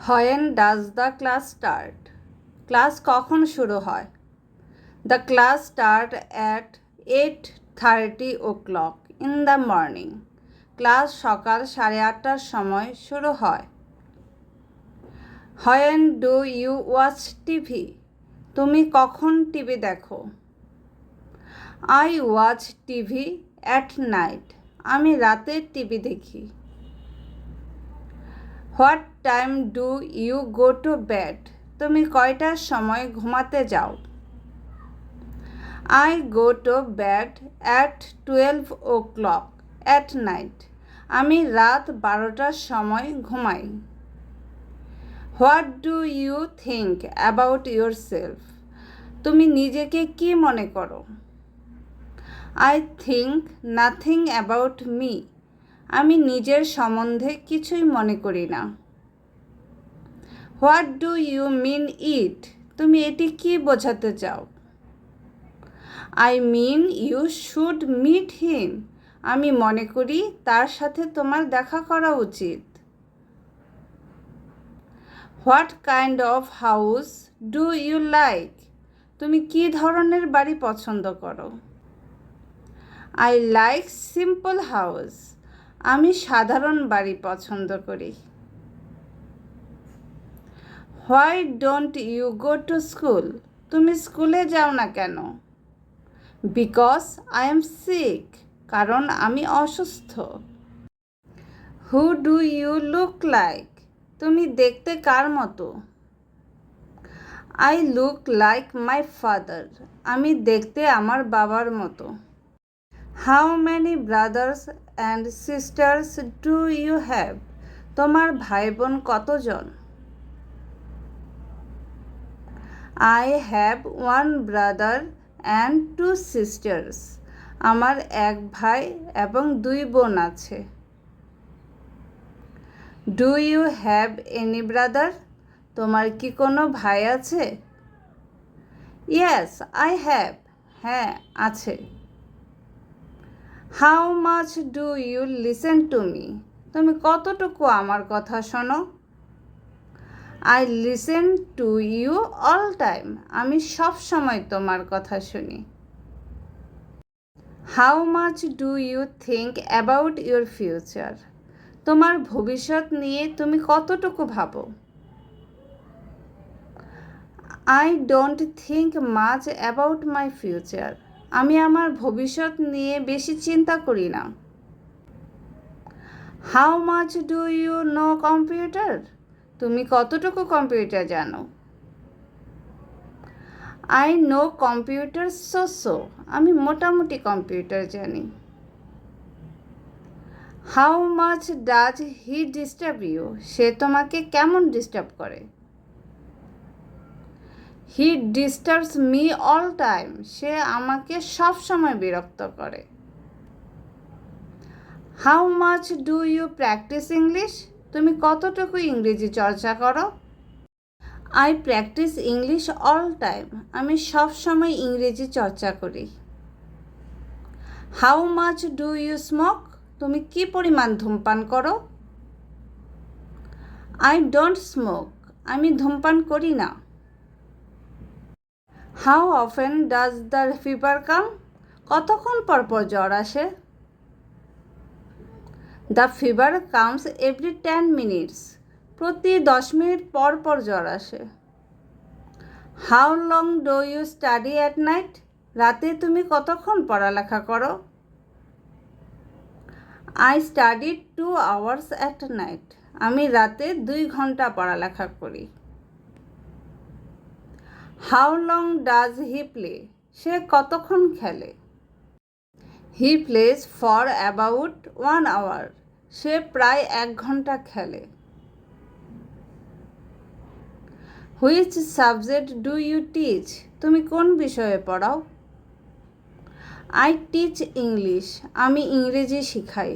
When does the class start? Class কখন শুরু হয়? The class start at 8:30 o'clock in the morning. Class সকাল 8:30টার সময় শুরু হয়। When do you watch TV? তুমি কখন টিভি দেখো? I watch TV at night. আমি রাতে টিভি দেখি। What time do you go to bed? তুমি কয়টার সময় ঘুমাতে যাও? I go to bed at 12 o'clock at night. আমি রাত 12টার সময় ঘুমাই। What do you think about yourself? তুমি নিজেকে কি মনে করো? I think nothing about me. আমি নিজের সম্বন্ধে কিছুই মনে করি না। What do you mean it? তুমি এটি কি বোঝাতে চাও? I mean you should meet him. আমি মনে করি তার সাথে তোমার দেখা করা উচিত। What kind of house do you like? তুমি কি ধরনের বাড়ি পছন্দ করো? I like simple house. আমি সাধারণ বাড়ি পছন্দ করি। Why don't you go to school? তুমি স্কুলে যাও না কেন? Because I am sick. কারণ আমি অসুস্থ। Who do you look like? তুমি দেখতে কার মতো? I look like my father. আমি দেখতে আমার বাবার মতো। How many brothers and sisters do you have? তোমার ভাই বোন কতজন? I have one brother and two sisters. আমার এক ভাই এবং দুই বোন আছে। Do you have any brother? তোমার কি কোনো ভাই আছে? Yes, I have. হ্যাঁ, আছে। How much do you listen to me? তুমি কতটুকু আমার কথা শোনো? I listen to you all time. আমি সব সময় তোমার কথা শুনি। How much do you think about your future? তোমার ভবিষ্যৎ নিয়ে তুমি কতটুকু ভাবো? I don't think much about my future. আমি আমার ভবিষ্যৎ নিয়ে বেশি চিন্তা করি না। How much do you know computer? তুমি কতটুকু কম্পিউটার জানো? I know computer so. আমি মোটামুটি কম্পিউটার জানি। How much does he disturb you? সে তোমাকে কেমন ডিস্টার্ব করে? He disturbs me all time. সে আমাকে সব সময় বিরক্ত করে। How much do you practice English? তুমি কতটুকু ইংরেজি চর্চা করো? I practice English all time. আমি সব সময় ইংরেজি চর্চা করি। How much do you smoke? তুমি কি পরিমাণ ধূমপান করো? I don't smoke. আমি ধূমপান করি না। How often does the fever come? কতক্ষণ পর পর জ্বর আসে? The fever comes every 10 minutes. প্রতি 10 মিনিট পর পর জ্বর আসে। How long do you study at night? রাতে তুমি কতক্ষণ পড়ালেখা করো? I study 2 hours at night. আমি রাতে 2 ঘন্টা পড়ালেখা করি। How long does he play? সে কতক্ষণ খেলে? He plays for about 1 hour. সে প্রায় 1 ঘন্টা খেলে। Which subject do you teach? তুমি কোন বিষয়ে পড়াও? I teach English. আমি ইংরেজি শিখাই।